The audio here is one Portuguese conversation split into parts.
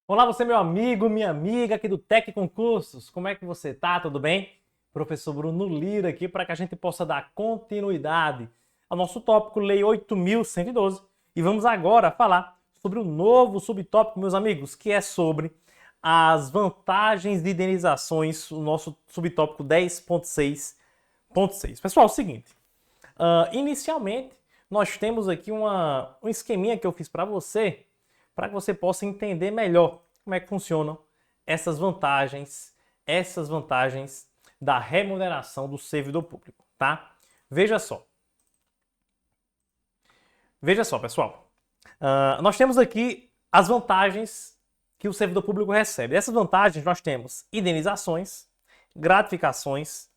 Olá, você meu amigo, minha amiga aqui do Tec Concursos. Como é que você tá? Tudo bem? Professor Bruno Lira aqui para que a gente possa dar continuidade ao nosso tópico Lei 8.112. E vamos agora falar sobre o novo subtópico, meus amigos, que é sobre as vantagens de indenizações, o nosso subtópico 10.6.6. Pessoal, é o seguinte, inicialmente nós temos aqui um esqueminha que eu fiz para que você possa entender melhor como é que funcionam essas vantagens da remuneração do servidor público, tá? Veja só, pessoal. Nós temos aqui as vantagens que o servidor público recebe. Essas vantagens nós temos indenizações, gratificações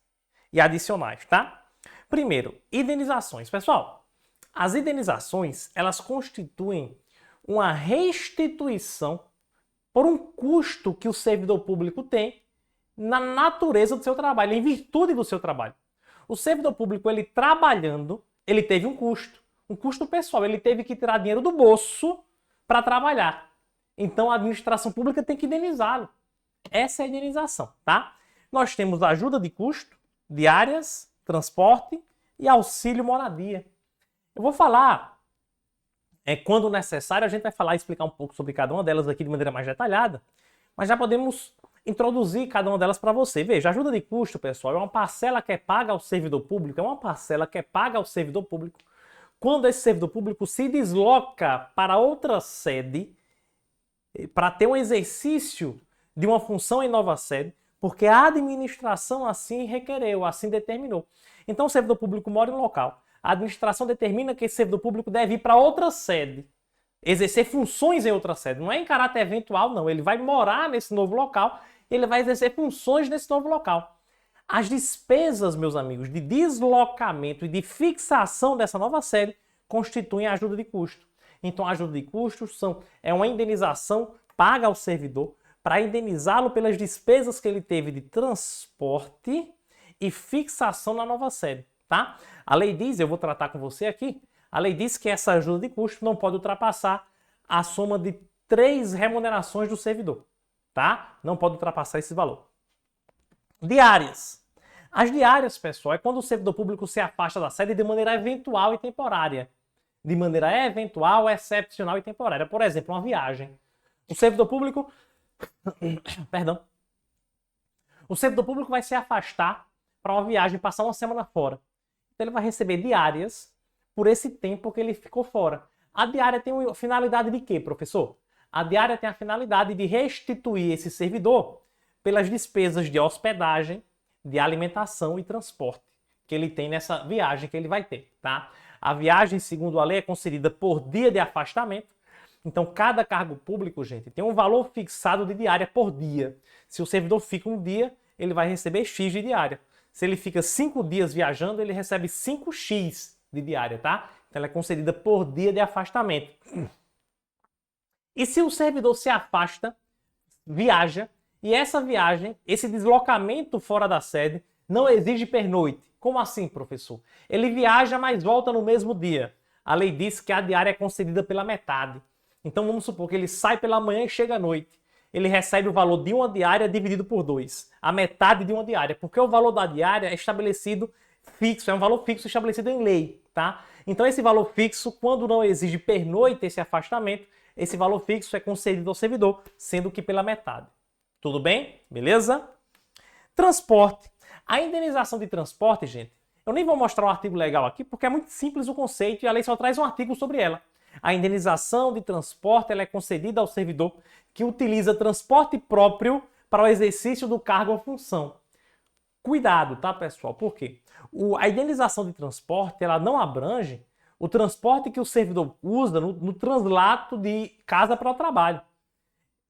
e adicionais, tá? Primeiro, indenizações. Pessoal, as indenizações, elas constituem uma restituição por um custo que o servidor público tem na natureza do seu trabalho, em virtude do seu trabalho. O servidor público, ele trabalhando, ele teve um custo pessoal, ele teve que tirar dinheiro do bolso para trabalhar. Então a administração pública tem que indenizá-lo. Essa é a indenização, tá? Nós temos ajuda de custo, diárias, transporte e auxílio moradia. Eu vou falar quando necessário, a gente vai falar e explicar um pouco sobre cada uma delas aqui de maneira mais detalhada, mas já podemos introduzir cada uma delas para você. Veja, ajuda de custo, pessoal, é uma parcela que é paga ao servidor público, quando esse servidor público se desloca para outra sede para ter um exercício de uma função em nova sede, porque a administração assim requereu, assim determinou. Então o servidor público mora em um local. A administração determina que esse servidor público deve ir para outra sede, exercer funções em outra sede. Não é em caráter eventual, não. Ele vai morar nesse novo local, ele vai exercer funções nesse novo local. As despesas, meus amigos, de deslocamento e de fixação dessa nova sede constituem a ajuda de custo. Então, a ajuda de custos é uma indenização paga ao servidor para indenizá-lo pelas despesas que ele teve de transporte e fixação na nova sede. Tá? A lei diz, eu vou tratar com você aqui, a lei diz que essa ajuda de custo não pode ultrapassar a soma de 3 remunerações do servidor. Tá? Não pode ultrapassar esse valor. Diárias. As diárias, pessoal, é quando o servidor público se afasta da sede de maneira eventual e temporária. De maneira eventual, excepcional e temporária. Por exemplo, uma viagem. O servidor público vai se afastar para uma viagem, passar uma semana fora. Então ele vai receber diárias por esse tempo que ele ficou fora. A diária tem a finalidade de quê, professor? A diária tem a finalidade de restituir esse servidor pelas despesas de hospedagem, de alimentação e transporte que ele tem nessa viagem que ele vai ter, tá? A viagem, segundo a lei, é concedida por dia de afastamento. Então, cada cargo público, gente, tem um valor fixado de diária por dia. Se o servidor fica um dia, ele vai receber X de diária. Se ele fica 5 dias viajando, ele recebe 5x de diária, tá? Então ela é concedida por dia de afastamento. E se o servidor se afasta, viaja, e essa viagem, esse deslocamento fora da sede, não exige pernoite. Como assim, professor? Ele viaja, mas volta no mesmo dia. A lei diz que a diária é concedida pela metade. Então vamos supor que ele sai pela manhã e chega à noite. Ele recebe o valor de uma diária dividido por 2, a metade de uma diária, porque o valor da diária é estabelecido fixo, é um valor fixo estabelecido em lei, tá? Então esse valor fixo, quando não exige pernoite esse afastamento, esse valor fixo é concedido ao servidor, sendo que pela metade. Tudo bem? Beleza? Transporte. A indenização de transporte, gente, eu nem vou mostrar um artigo legal aqui, porque é muito simples o conceito e a lei só traz um artigo sobre ela. A indenização de transporte ela é concedida ao servidor que utiliza transporte próprio para o exercício do cargo ou função. Cuidado, tá, pessoal? Por quê? A indenização de transporte ela não abrange o transporte que o servidor usa no translato de casa para o trabalho.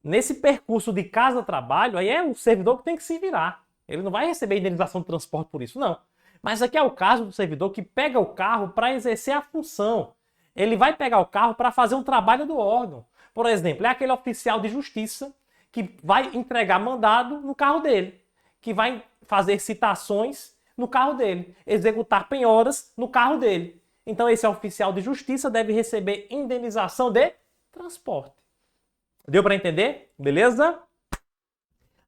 Nesse percurso de casa a trabalho, aí é o servidor que tem que se virar. Ele não vai receber indenização de transporte por isso, não. Mas aqui é o caso do servidor que pega o carro para exercer a função. Ele vai pegar o carro para fazer um trabalho do órgão. Por exemplo, é aquele oficial de justiça que vai entregar mandado no carro dele, que vai fazer citações no carro dele, executar penhoras no carro dele. Então esse oficial de justiça deve receber indenização de transporte. Deu para entender? Beleza?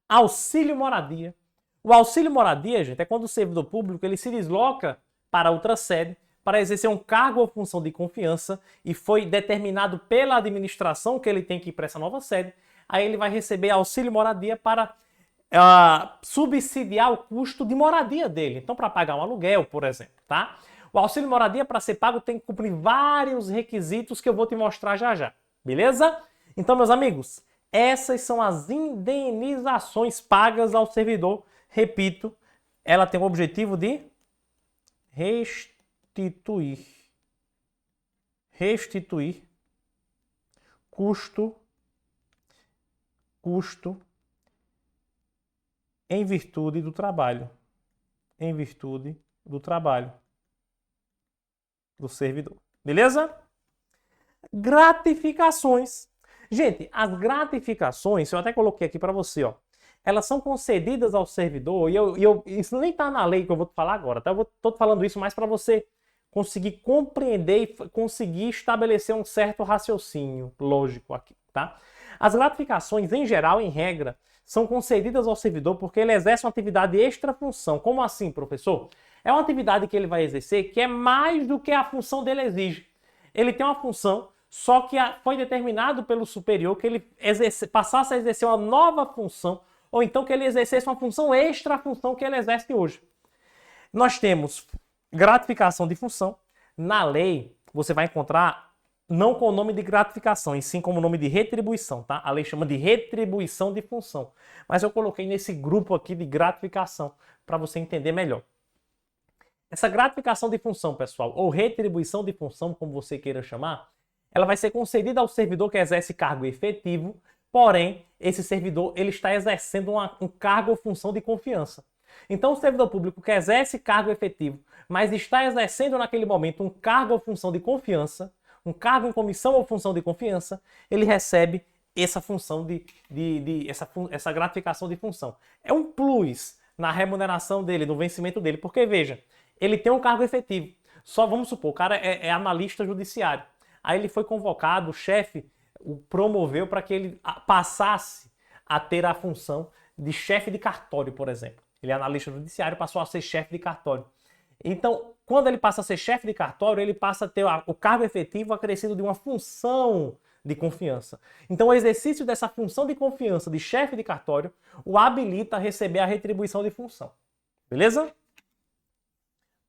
Auxílio moradia. O auxílio moradia, gente, é quando o servidor público ele se desloca para outra sede para exercer um cargo ou função de confiança e foi determinado pela administração que ele tem que ir para essa nova sede, aí ele vai receber auxílio moradia para subsidiar o custo de moradia dele. Então, para pagar um aluguel, por exemplo, tá? O auxílio moradia, para ser pago, tem que cumprir vários requisitos que eu vou te mostrar já já. Beleza? Então, meus amigos, essas são as indenizações pagas ao servidor. Repito, ela tem o objetivo de restituir custo em virtude do trabalho. Em virtude do trabalho do servidor. Beleza? Gratificações. Gente, as gratificações, eu até coloquei aqui para você, ó. Elas são concedidas ao servidor, isso nem está na lei que eu vou te falar agora, tá? Estou falando isso mais para você conseguir compreender e conseguir estabelecer um certo raciocínio lógico aqui, tá? As gratificações, em geral, em regra, são concedidas ao servidor porque ele exerce uma atividade extra-função. Como assim, professor? É uma atividade que ele vai exercer que é mais do que a função dele exige. Ele tem uma função, só que foi determinado pelo superior que ele passasse a exercer uma nova função, ou então que ele exercesse uma função extra à função que ele exerce hoje. Nós temos gratificação de função. Na lei, você vai encontrar não com o nome de gratificação, e sim como o nome de retribuição, tá? A lei chama de retribuição de função. Mas eu coloquei nesse grupo aqui de gratificação para você entender melhor. Essa gratificação de função, pessoal, ou retribuição de função, como você queira chamar, ela vai ser concedida ao servidor que exerce cargo efetivo, porém, esse servidor ele está exercendo um cargo ou função de confiança. Então, o servidor público que exerce cargo efetivo, mas está exercendo naquele momento um cargo ou função de confiança, um cargo em comissão ou função de confiança, ele recebe essa função essa gratificação de função. É um plus na remuneração dele, no vencimento dele, porque veja, ele tem um cargo efetivo. Só vamos supor, o cara é analista judiciário. Aí ele foi convocado, o chefe o promoveu para que ele passasse a ter a função de chefe de cartório, por exemplo. Ele é analista judiciário, passou a ser chefe de cartório. Então, quando ele passa a ser chefe de cartório, ele passa a ter o cargo efetivo acrescido de uma função de confiança. Então, o exercício dessa função de confiança de chefe de cartório o habilita a receber a retribuição de função. Beleza?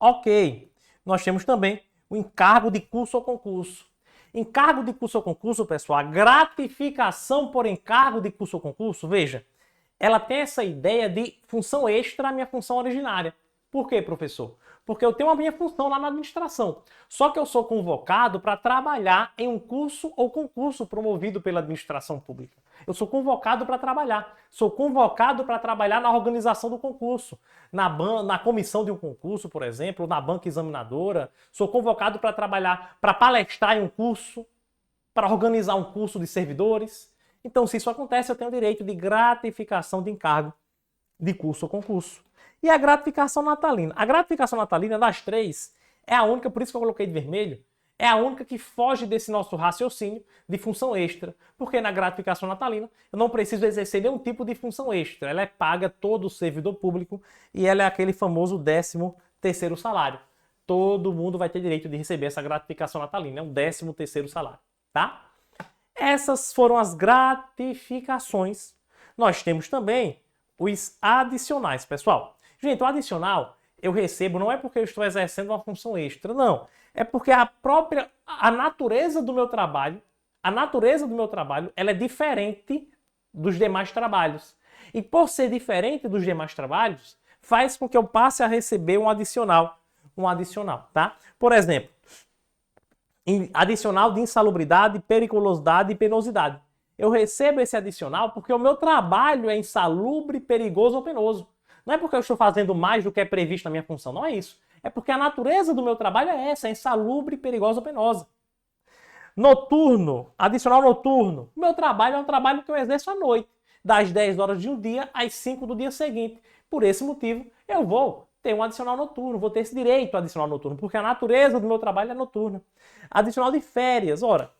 Ok. Nós temos também o encargo de curso ou concurso. Encargo de curso ou concurso, pessoal, a gratificação por encargo de curso ou concurso, veja, ela tem essa ideia de função extra à minha função originária. Por quê, professor? Porque eu tenho a minha função lá na administração. Só que eu sou convocado para trabalhar em um curso ou concurso promovido pela administração pública. Eu sou convocado para trabalhar. Sou convocado para trabalhar na organização do concurso, na comissão de um concurso, por exemplo, na banca examinadora. Sou convocado para trabalhar, para palestrar em um curso, para organizar um curso de servidores. Então, se isso acontece, eu tenho direito de gratificação de encargo de curso ou concurso. E a gratificação natalina. A gratificação natalina das três é a única, por isso que eu coloquei de vermelho, é a única que foge desse nosso raciocínio de função extra. Porque na gratificação natalina eu não preciso exercer nenhum tipo de função extra. Ela é paga todo o servidor público e ela é aquele famoso 13º salário. Todo mundo vai ter direito de receber essa gratificação natalina, é um 13º salário, tá? Essas foram as gratificações. Nós temos também os adicionais, pessoal. Gente, o adicional eu recebo não é porque eu estou exercendo uma função extra, não. É porque a natureza do meu trabalho, ela é diferente dos demais trabalhos. E por ser diferente dos demais trabalhos, faz com que eu passe a receber um adicional, tá? Por exemplo, adicional de insalubridade, periculosidade e penosidade. Eu recebo esse adicional porque o meu trabalho é insalubre, perigoso ou penoso. Não é porque eu estou fazendo mais do que é previsto na minha função, não é isso. É porque a natureza do meu trabalho é essa, é insalubre, perigosa ou penosa. Noturno, adicional noturno. Meu trabalho é um trabalho que eu exerço à noite, das 10 horas de um dia às 5 do dia seguinte. Por esse motivo, eu vou ter um adicional noturno, vou ter esse direito adicional noturno, porque a natureza do meu trabalho é noturna. Adicional de férias, ora,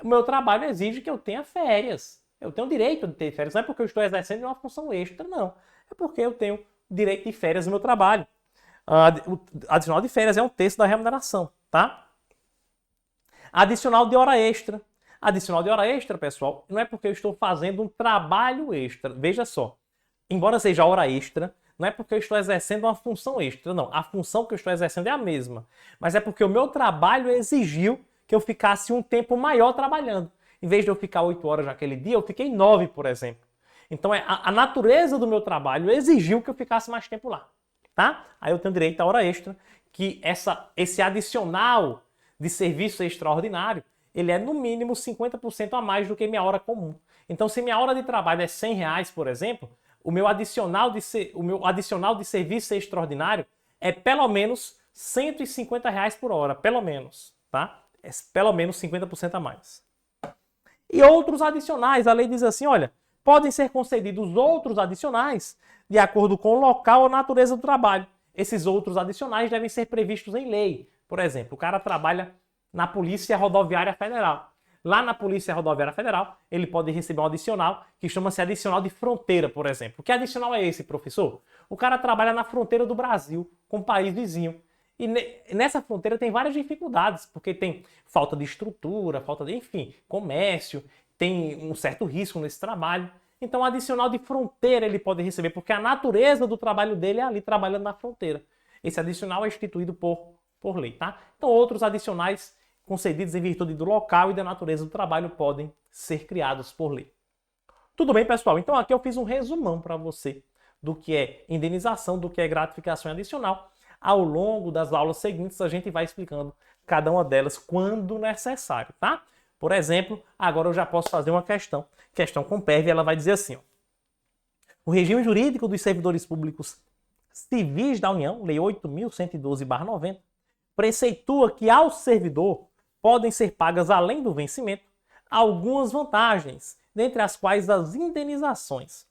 o meu trabalho exige que eu tenha férias. Eu tenho direito de ter férias, não é porque eu estou exercendo uma função extra, não. É porque eu tenho direito de férias no meu trabalho. O adicional de férias é um terço da remuneração, tá? Adicional de hora extra. Adicional de hora extra, pessoal, não é porque eu estou fazendo um trabalho extra. Veja só, embora seja hora extra, não é porque eu estou exercendo uma função extra, não. A função que eu estou exercendo é a mesma. Mas é porque o meu trabalho exigiu que eu ficasse um tempo maior trabalhando. Em vez de eu ficar 8 horas naquele dia, eu fiquei 9, por exemplo. Então a natureza do meu trabalho exigiu que eu ficasse mais tempo lá. Tá? Aí eu tenho direito à hora extra, que esse adicional de serviço extraordinário, ele é no mínimo 50% a mais do que minha hora comum. Então, se minha hora de trabalho é R$100, por exemplo, o meu adicional de serviço extraordinário é pelo menos R$150 por hora, pelo menos, tá? É pelo menos 50% a mais. E outros adicionais, a lei diz assim, olha, podem ser concedidos outros adicionais de acordo com o local ou natureza do trabalho. Esses outros adicionais devem ser previstos em lei. Por exemplo, o cara trabalha na Polícia Rodoviária Federal. Lá na Polícia Rodoviária Federal, ele pode receber um adicional que chama-se adicional de fronteira, por exemplo. Que adicional é esse, professor? O cara trabalha na fronteira do Brasil, com o país vizinho. E nessa fronteira tem várias dificuldades, porque tem falta de estrutura, falta de, enfim, comércio, tem um certo risco nesse trabalho. Então, o adicional de fronteira ele pode receber, porque a natureza do trabalho dele é ali trabalhando na fronteira. Esse adicional é instituído por lei, tá? Então, outros adicionais concedidos em virtude do local e da natureza do trabalho podem ser criados por lei. Tudo bem, pessoal? Então, aqui eu fiz um resumão para você do que é indenização, do que é gratificação adicional. Ao longo das aulas seguintes, a gente vai explicando cada uma delas quando necessário, tá? Por exemplo, agora eu já posso fazer uma questão com PERV, ela vai dizer assim, ó. O regime jurídico dos servidores públicos civis da União, Lei 8.112/90, preceitua que ao servidor podem ser pagas, além do vencimento, algumas vantagens, dentre as quais as indenizações.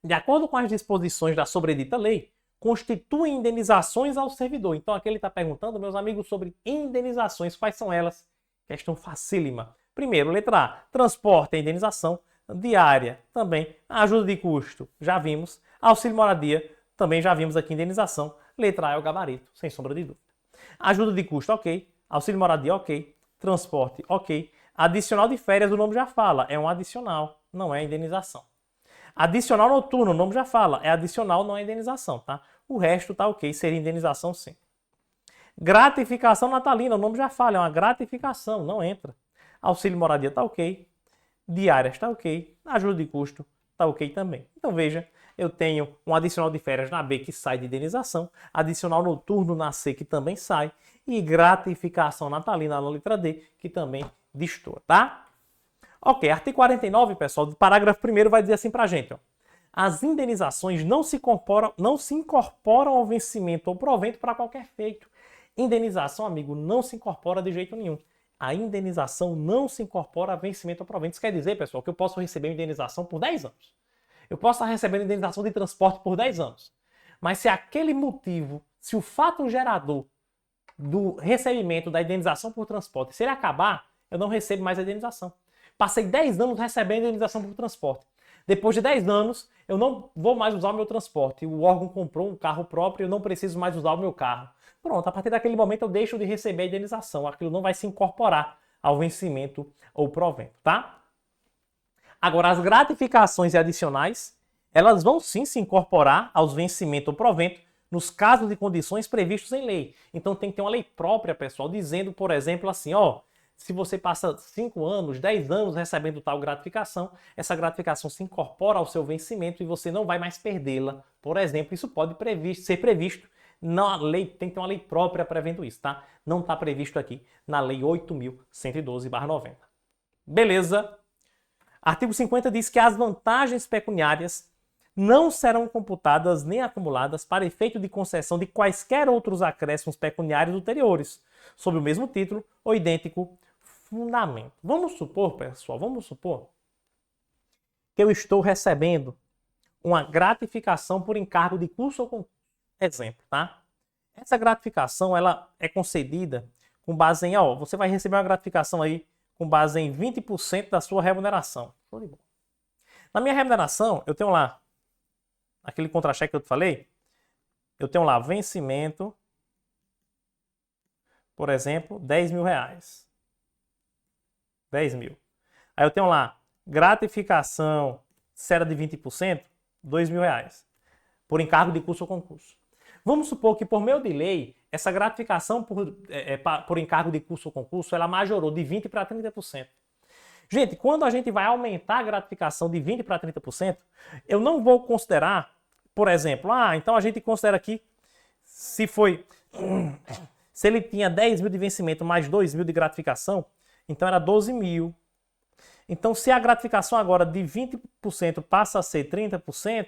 De acordo com as disposições da sobredita lei, constituem indenizações ao servidor. Então aqui ele está perguntando, meus amigos, sobre indenizações. Quais são elas? Questão facílima. Primeiro, letra A, transporte é indenização. Diária, também. Ajuda de custo, já vimos. Auxílio moradia, também já vimos aqui indenização. Letra A é o gabarito, sem sombra de dúvida. Ajuda de custo, ok. Auxílio moradia, ok. Transporte, ok. Adicional de férias, o nome já fala, é um adicional, não é indenização. Adicional noturno, o nome já fala, é adicional, não é indenização, tá? O resto tá ok, seria indenização sim. Gratificação natalina, o nome já fala, é uma gratificação, não entra. Auxílio moradia tá ok. Diárias tá ok. Ajuda de custo tá ok também. Então veja, eu tenho um adicional de férias na B que sai de indenização, adicional noturno na C que também sai e gratificação natalina na letra D que também destoa, tá? Ok, artigo 49, pessoal, do parágrafo 1º vai dizer assim pra gente, ó. As indenizações não se incorporam ao vencimento ou provento para qualquer feito. Indenização, amigo, não se incorpora de jeito nenhum. A indenização não se incorpora a vencimento ou provento. Isso quer dizer, pessoal, que eu posso receber indenização por 10 anos. Eu posso estar recebendo indenização de transporte por 10 anos. Mas se aquele motivo, se o fato gerador do recebimento da indenização por transporte, se ele acabar, eu não recebo mais a indenização. Passei 10 anos recebendo indenização por transporte. Depois de 10 anos, eu não vou mais usar o meu transporte. O órgão comprou um carro próprio e eu não preciso mais usar o meu carro. Pronto, a partir daquele momento eu deixo de receber a indenização. Aquilo não vai se incorporar ao vencimento ou provento, tá? Agora, as gratificações adicionais, elas vão sim se incorporar aos vencimento ou provento nos casos e condições previstos em lei. Então tem que ter uma lei própria, pessoal, dizendo, por exemplo, assim, ó, se você passa 5 anos, 10 anos recebendo tal gratificação, essa gratificação se incorpora ao seu vencimento e você não vai mais perdê-la. Por exemplo, isso pode ser previsto na lei, tem que ter uma lei própria prevendo isso, tá? Não está previsto aqui na Lei 8.112/90. Beleza? Artigo 50 diz que as vantagens pecuniárias não serão computadas nem acumuladas para efeito de concessão de quaisquer outros acréscimos pecuniários ulteriores, sob o mesmo título ou idêntico fundamento. Vamos supor, pessoal, que eu estou recebendo uma gratificação por encargo de curso ou concurso. exemplo, tá? Essa gratificação, ela é concedida com base em, ó, você vai receber uma gratificação aí com base em 20% da sua remuneração. Na minha remuneração, eu tenho lá, aquele contra-cheque que eu te falei, eu tenho lá vencimento, por exemplo, 10 mil reais. 10 mil. Aí eu tenho lá, gratificação, se era de 20%, 2 mil reais. Por encargo de curso ou concurso. Vamos supor que por meio de lei, essa gratificação por encargo de curso ou concurso, ela majorou de 20% para 30%. Gente, quando a gente vai aumentar a gratificação de 20% para 30%, eu não vou considerar, por exemplo, então a gente considera aqui, se ele tinha 10 mil de vencimento mais 2 mil de gratificação, então era 12 mil. Então, se a gratificação agora de 20% passa a ser 30%,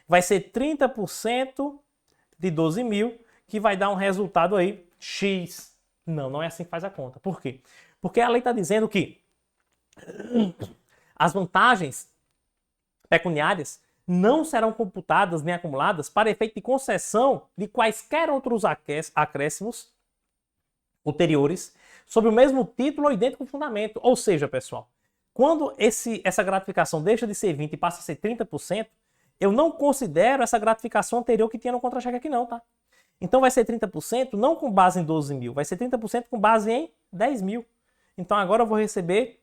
vai ser 30% de 12 mil, que vai dar um resultado aí, X. Não é assim que faz a conta. Por quê? Porque a lei está dizendo que as vantagens pecuniárias não serão computadas nem acumuladas para efeito de concessão de quaisquer outros acréscimos ulteriores sob o mesmo título ou idêntico fundamento. Ou seja, pessoal, quando essa gratificação deixa de ser 20% e passa a ser 30%, eu não considero essa gratificação anterior que tinha no contra-cheque aqui não, tá? Então vai ser 30% não com base em 12 mil, vai ser 30% com base em 10 mil. Então agora eu vou receber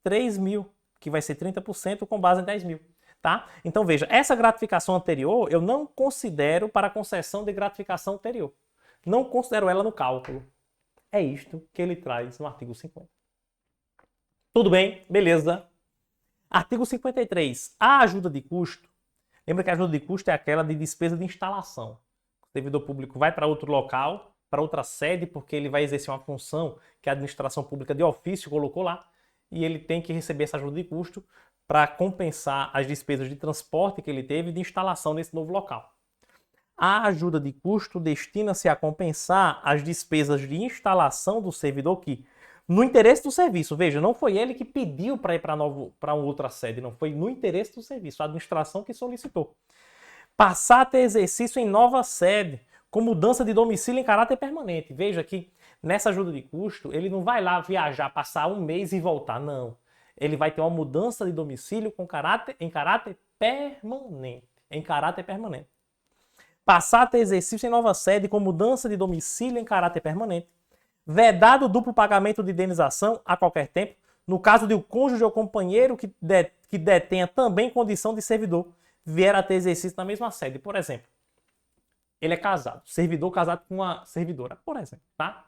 3 mil, que vai ser 30% com base em 10 mil. Tá? Então veja, essa gratificação anterior eu não considero para a concessão de gratificação anterior. Não considero ela no cálculo. É isto que ele traz no artigo 50. Tudo bem? Beleza. Artigo 53. A ajuda de custo. Lembra que a ajuda de custo é aquela de despesa de instalação. O servidor público vai para outro local, para outra sede, porque ele vai exercer uma função que a administração pública de ofício colocou lá, e ele tem que receber essa ajuda de custo para compensar as despesas de transporte que ele teve e de instalação nesse novo local. A ajuda de custo destina-se a compensar as despesas de instalação do servidor que, no interesse do serviço, veja, não foi ele que pediu para ir para uma outra sede, não foi no interesse do serviço, a administração que solicitou. Passar a ter exercício em nova sede, com mudança de domicílio em caráter permanente. Veja que nessa ajuda de custo, ele não vai lá viajar, passar um mês e voltar, não. Ele vai ter uma mudança de domicílio em caráter permanente. Em caráter permanente. Passar a ter exercício em nova sede com mudança de domicílio em caráter permanente. Vedado o duplo pagamento de indenização a qualquer tempo, no caso de o cônjuge ou companheiro que detenha também condição de servidor, vier a ter exercício na mesma sede. Por exemplo, ele é casado, servidor casado com uma servidora, por exemplo, tá?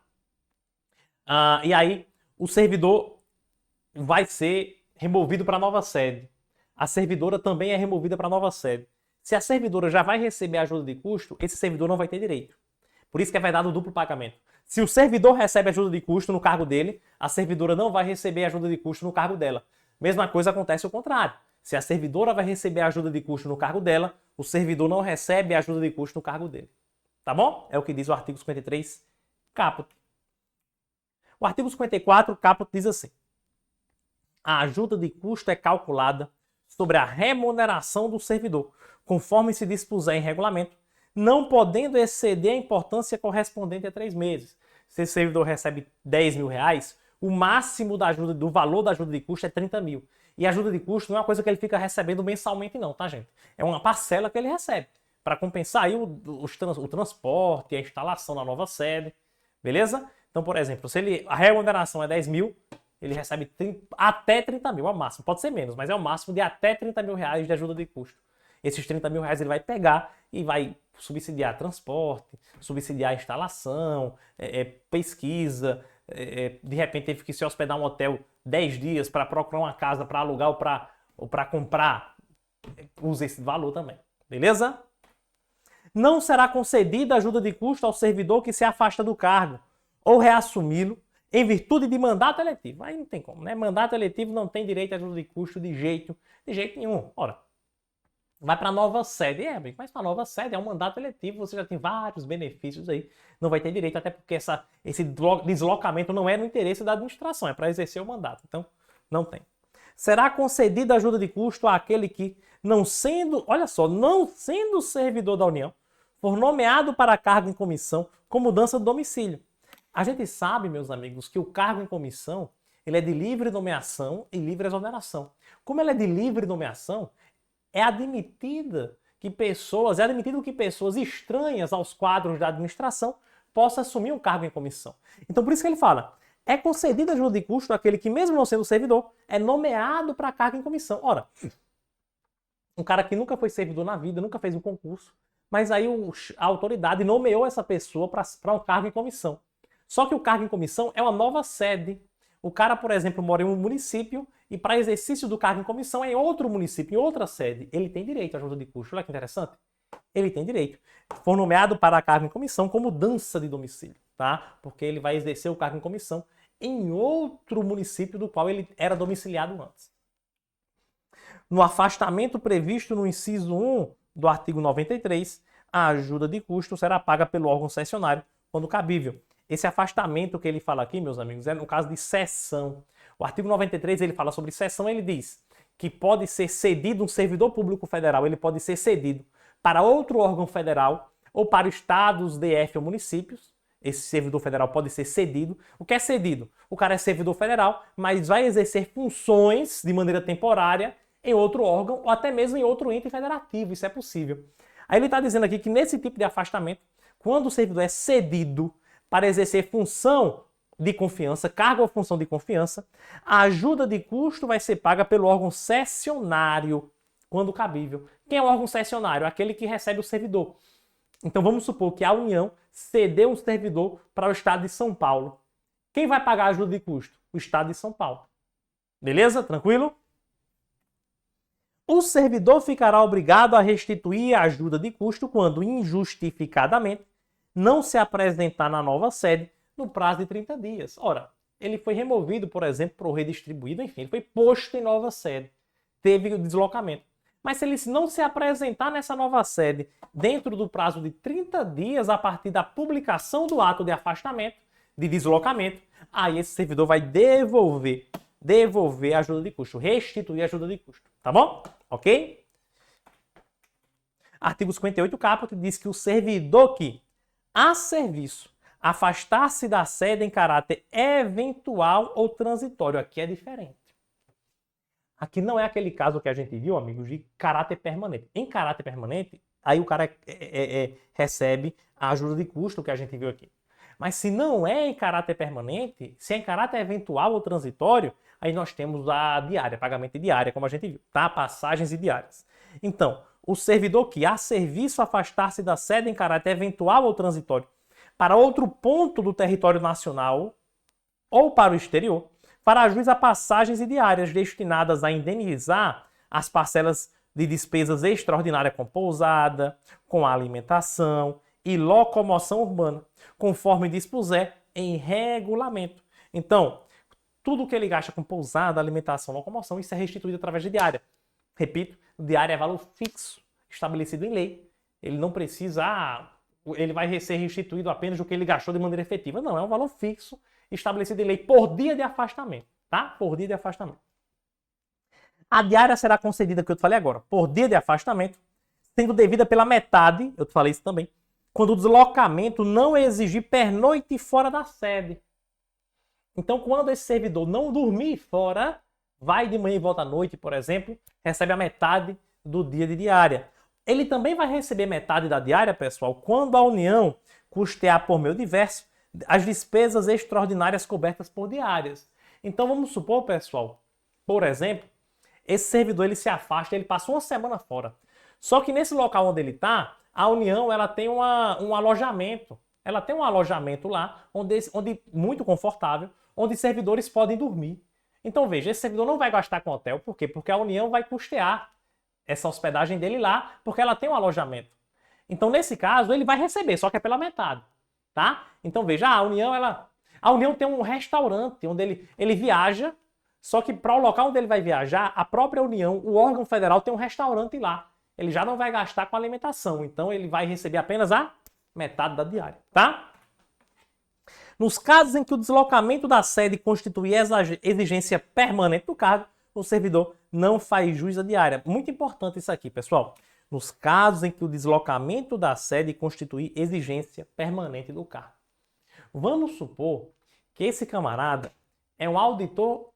E aí, o servidor vai ser removido para a nova sede. A servidora também é removida para a nova sede. Se a servidora já vai receber ajuda de custo, esse servidor não vai ter direito. Por isso que é vedado o duplo pagamento. Se o servidor recebe ajuda de custo no cargo dele, a servidora não vai receber ajuda de custo no cargo dela. Mesma coisa acontece ao contrário. Se a servidora vai receber ajuda de custo no cargo dela, o servidor não recebe ajuda de custo no cargo dele. Tá bom? É o que diz o artigo 53, caput. O artigo 54, caput, diz assim: a ajuda de custo é calculada sobre a remuneração do servidor, conforme se dispuser em regulamento, não podendo exceder a importância correspondente a 3 meses. Se esse servidor recebe 10 mil reais, o máximo do valor da ajuda de custo é 30 mil. E a ajuda de custo não é uma coisa que ele fica recebendo mensalmente não, tá, gente? É uma parcela que ele recebe para compensar aí o transporte, a instalação na nova sede, beleza? Então, por exemplo, se a remuneração é 10 mil, ele recebe até 30 mil, é o máximo. Pode ser menos, mas é o máximo de até 30 mil reais de ajuda de custo. Esses 30 mil reais ele vai pegar e vai subsidiar transporte, subsidiar instalação, pesquisa, de repente teve que se hospedar em um hotel 10 dias para procurar uma casa para alugar ou para comprar, usa esse valor também, beleza? Não será concedida ajuda de custo ao servidor que se afasta do cargo ou reassumi-lo em virtude de mandato eletivo. Aí não tem como, né? Mandato eletivo não tem direito a ajuda de custo de jeito nenhum. Ora, vai para a nova sede. Mas para a nova sede é um mandato eletivo, você já tem vários benefícios aí. Não vai ter direito, até porque esse deslocamento não é no interesse da administração, é para exercer o mandato. Então, não tem. Será concedida ajuda de custo àquele que, não sendo servidor da União, for nomeado para cargo em comissão com mudança de domicílio. A gente sabe, meus amigos, que o cargo em comissão ele é de livre nomeação e livre exoneração. Como ele é de livre nomeação, é admitido que pessoas estranhas aos quadros da administração possam assumir um cargo em comissão. Então, por isso que ele fala, é concedida ajuda de custo àquele que, mesmo não sendo servidor, é nomeado para cargo em comissão. Ora, um cara que nunca foi servidor na vida, nunca fez um concurso, mas aí a autoridade nomeou essa pessoa para um cargo em comissão. Só que o cargo em comissão é uma nova sede. O cara, por exemplo, mora em um município e para exercício do cargo em comissão é em outro município, em outra sede. Ele tem direito à ajuda de custo. Olha que interessante. Ele tem direito. For nomeado para cargo em comissão com mudança de domicílio, tá? Porque ele vai exercer o cargo em comissão em outro município do qual ele era domiciliado antes. No afastamento previsto no inciso 1 do artigo 93, a ajuda de custo será paga pelo órgão cessionário quando cabível. Esse afastamento que ele fala aqui, meus amigos, é no caso de cessão. O artigo 93 ele fala sobre cessão, ele diz que pode ser cedido um servidor público federal, ele pode ser cedido para outro órgão federal ou para estados, DF ou municípios. Esse servidor federal pode ser cedido. O que é cedido? O cara é servidor federal, mas vai exercer funções de maneira temporária em outro órgão ou até mesmo em outro ente federativo. Isso é possível. Aí ele está dizendo aqui que nesse tipo de afastamento, quando o servidor é cedido para exercer função de confiança, cargo ou função de confiança, a ajuda de custo vai ser paga pelo órgão cessionário, quando cabível. Quem é o órgão cessionário? Aquele que recebe o servidor. Então vamos supor que a União cedeu um servidor para o Estado de São Paulo. Quem vai pagar a ajuda de custo? O Estado de São Paulo. Beleza? Tranquilo? O servidor ficará obrigado a restituir a ajuda de custo quando injustificadamente não se apresentar na nova sede no prazo de 30 dias. Ora, ele foi removido, por exemplo, ou redistribuído, enfim, ele foi posto em nova sede. Teve o deslocamento. Mas se ele não se apresentar nessa nova sede dentro do prazo de 30 dias a partir da publicação do ato de afastamento, de deslocamento, aí esse servidor vai devolver a ajuda de custo, restituir a ajuda de custo. Tá bom? Ok? Artigo 58, caput, diz que o servidor que, a serviço, afastar-se da sede em caráter eventual ou transitório. Aqui é diferente. Aqui não é aquele caso que a gente viu, amigos, de caráter permanente. Em caráter permanente, aí o cara recebe a ajuda de custo que a gente viu aqui. Mas se não é em caráter permanente, se é em caráter eventual ou transitório, aí nós temos a diária, pagamento de diária, como a gente viu, tá? Passagens e diárias. Então, o servidor que, a serviço, afastar-se da sede em caráter eventual ou transitório para outro ponto do território nacional ou para o exterior, fará jus a passagens e diárias destinadas a indenizar as parcelas de despesas extraordinárias com pousada, com alimentação e locomoção urbana, conforme dispuser em regulamento. Então, tudo que ele gasta com pousada, alimentação, locomoção, isso é restituído através de diária. Repito, diária é valor fixo, estabelecido em lei. Ele não precisa, ele vai ser restituído apenas do que ele gastou de maneira efetiva. Não, é um valor fixo, estabelecido em lei por dia de afastamento, tá? Por dia de afastamento. A diária será concedida, que eu te falei agora, por dia de afastamento, sendo devida pela metade, eu te falei isso também, quando o deslocamento não exigir pernoite fora da sede. Então, quando esse servidor não dormir fora, vai de manhã e volta à noite, por exemplo, recebe a metade do dia de diária. Ele também vai receber metade da diária, pessoal, quando a União custear por meio diverso as despesas extraordinárias cobertas por diárias. Então, vamos supor, pessoal, por exemplo, esse servidor ele se afasta, ele passa uma semana fora. Só que nesse local onde ele está, a União ela tem um alojamento. Ela tem um alojamento lá, onde muito confortável, onde servidores podem dormir. Então veja, esse servidor não vai gastar com hotel. Por quê? Porque a União vai custear essa hospedagem dele lá, porque ela tem um alojamento. Então nesse caso, ele vai receber, só que é pela metade. Tá? Então veja, a União tem um restaurante onde ele viaja, só que para o local onde ele vai viajar, a própria União, o órgão federal, tem um restaurante lá. Ele já não vai gastar com alimentação, então ele vai receber apenas a metade da diária, tá? Nos casos em que o deslocamento da sede constitui exigência permanente do cargo, o servidor não faz jus à diária. Muito importante isso aqui, pessoal. nos casos em que o deslocamento da sede constitui exigência permanente do cargo. Vamos supor que esse camarada é um auditor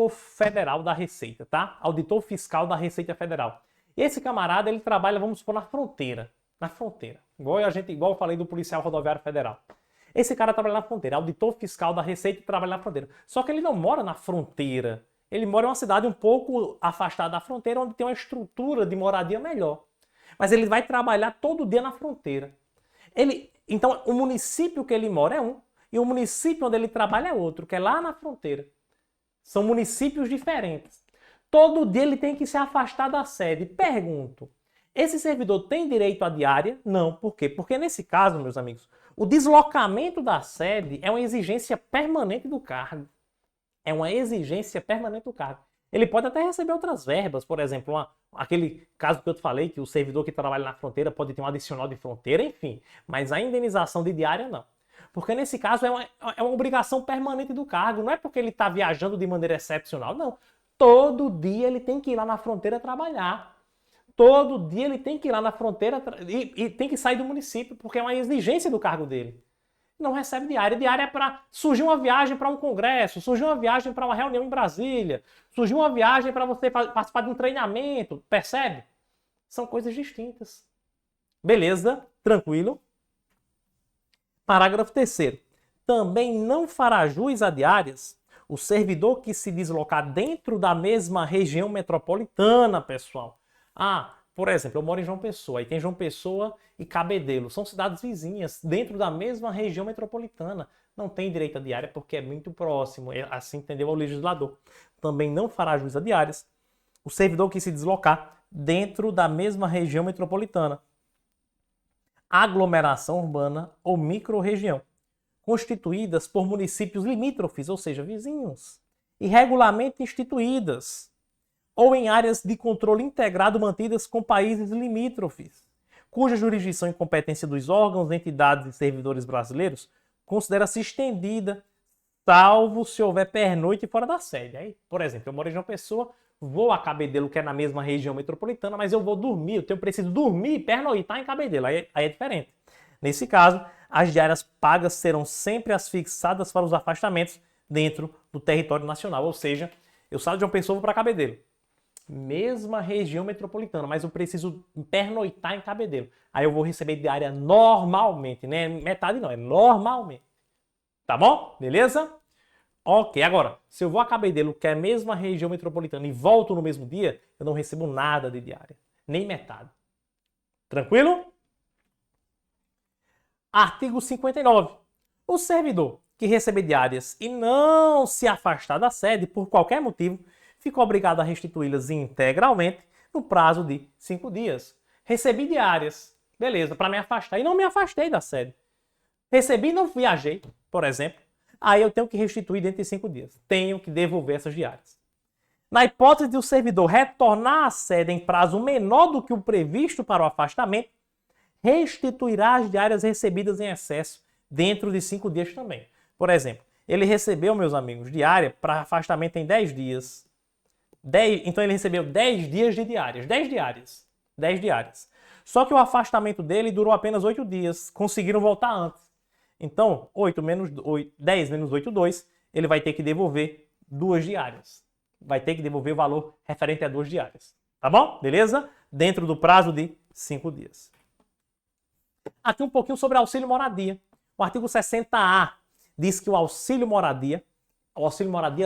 federal da Receita, tá? Auditor fiscal da Receita Federal. E esse camarada, ele trabalha, vamos supor, na fronteira. Na fronteira. Igual eu falei do policial rodoviário federal. Esse cara trabalha na fronteira, auditor fiscal da Receita e trabalha na fronteira. Só que ele não mora na fronteira. Ele mora em uma cidade um pouco afastada da fronteira, onde tem uma estrutura de moradia melhor. Mas ele vai trabalhar todo dia na fronteira. Então, o município que ele mora é um, e o município onde ele trabalha é outro, que é lá na fronteira. São municípios diferentes. Todo dia ele tem que se afastar da sede. Pergunto, esse servidor tem direito à diária? Não. Por quê? Porque nesse caso, meus amigos, o deslocamento da sede é uma exigência permanente do cargo. É uma exigência permanente do cargo. Ele pode até receber outras verbas, por exemplo, aquele caso que eu te falei, que o servidor que trabalha na fronteira pode ter um adicional de fronteira, enfim. Mas a indenização de diária, não. Porque nesse caso é uma obrigação permanente do cargo. Não é porque ele está viajando de maneira excepcional, não. Todo dia ele tem que ir lá na fronteira trabalhar. Todo dia ele tem que ir lá na fronteira e tem que sair do município, porque é uma exigência do cargo dele. Não recebe diária. Diária é para surgir uma viagem para um congresso, surgir uma viagem para uma reunião em Brasília, surgir uma viagem para você participar de um treinamento. Percebe? São coisas distintas. Beleza? Tranquilo? Parágrafo 3º. Também não fará jus a diárias o servidor que se deslocar dentro da mesma região metropolitana, pessoal. Por exemplo, eu moro em João Pessoa, aí tem João Pessoa e Cabedelo, são cidades vizinhas, dentro da mesma região metropolitana. Não tem direito a diária porque é muito próximo, assim entendeu o legislador. Também não fará jus a diárias o servidor que se deslocar dentro da mesma região metropolitana, aglomeração urbana ou microrregião, constituídas por municípios limítrofes, ou seja, vizinhos, e regularmente instituídas, ou em áreas de controle integrado mantidas com países limítrofes, cuja jurisdição e competência dos órgãos, entidades e servidores brasileiros considera-se estendida, salvo se houver pernoite fora da sede. Aí, por exemplo, eu moro em João Pessoa, vou a Cabedelo, que é na mesma região metropolitana, mas eu vou dormir, eu preciso dormir e pernoitar em Cabedelo, aí é diferente. Nesse caso, as diárias pagas serão sempre as fixadas para os afastamentos dentro do território nacional, ou seja, eu saio de João Pessoa e vou para Cabedelo. Mesma região metropolitana, mas eu preciso pernoitar em Cabedelo. Aí eu vou receber diária normalmente, né? Metade não, é normalmente. Tá bom? Beleza? Ok, agora, se eu vou a Cabedelo, que é a mesma região metropolitana, e volto no mesmo dia, eu não recebo nada de diária. Nem metade. Tranquilo? Artigo 59. O servidor que receber diárias e não se afastar da sede por qualquer motivo, fica obrigado a restituí-las integralmente no prazo de 5 dias. Recebi diárias, beleza, para me afastar, e não me afastei da sede. Recebi e não viajei, por exemplo, aí eu tenho que restituir dentro de 5 dias. Tenho que devolver essas diárias. Na hipótese de o servidor retornar à sede em prazo menor do que o previsto para o afastamento, restituirá as diárias recebidas em excesso dentro de 5 dias também. Por exemplo, ele recebeu, meus amigos, diária para afastamento em 10 dias. Então ele recebeu 10 dias de diárias. 10 diárias. 10 diárias. Só que o afastamento dele durou apenas 8 dias. Conseguiram voltar antes. Então, 10 menos 8, 2, ele vai ter que devolver 2 diárias. Vai ter que devolver o valor referente a 2 diárias. Tá bom? Beleza? Dentro do prazo de 5 dias. Aqui um pouquinho sobre auxílio moradia. O artigo 60A diz que o auxílio moradia,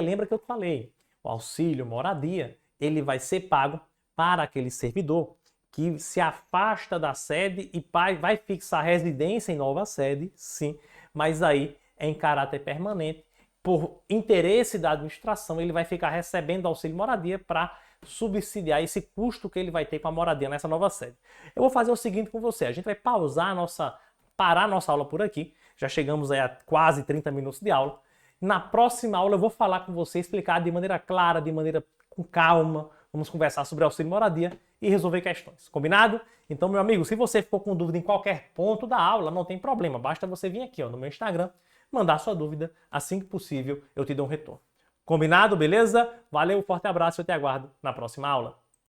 lembra que eu te falei, o auxílio moradia, ele vai ser pago para aquele servidor que se afasta da sede e vai fixar residência em nova sede, sim, mas aí é em caráter permanente. Por interesse da administração, ele vai ficar recebendo auxílio moradia para subsidiar esse custo que ele vai ter com a moradia nessa nova sede. Eu vou fazer o seguinte com você, a gente vai parar a nossa aula por aqui, já chegamos aí a quase 30 minutos de aula. Na próxima aula eu vou falar com você, explicar de maneira clara, de maneira com calma, vamos conversar sobre auxílio moradia e resolver questões. Combinado? Então, meu amigo, se você ficou com dúvida em qualquer ponto da aula, não tem problema, basta você vir aqui no meu Instagram, mandar sua dúvida, assim que possível eu te dou um retorno. Combinado, beleza? Valeu, forte abraço e eu te aguardo na próxima aula.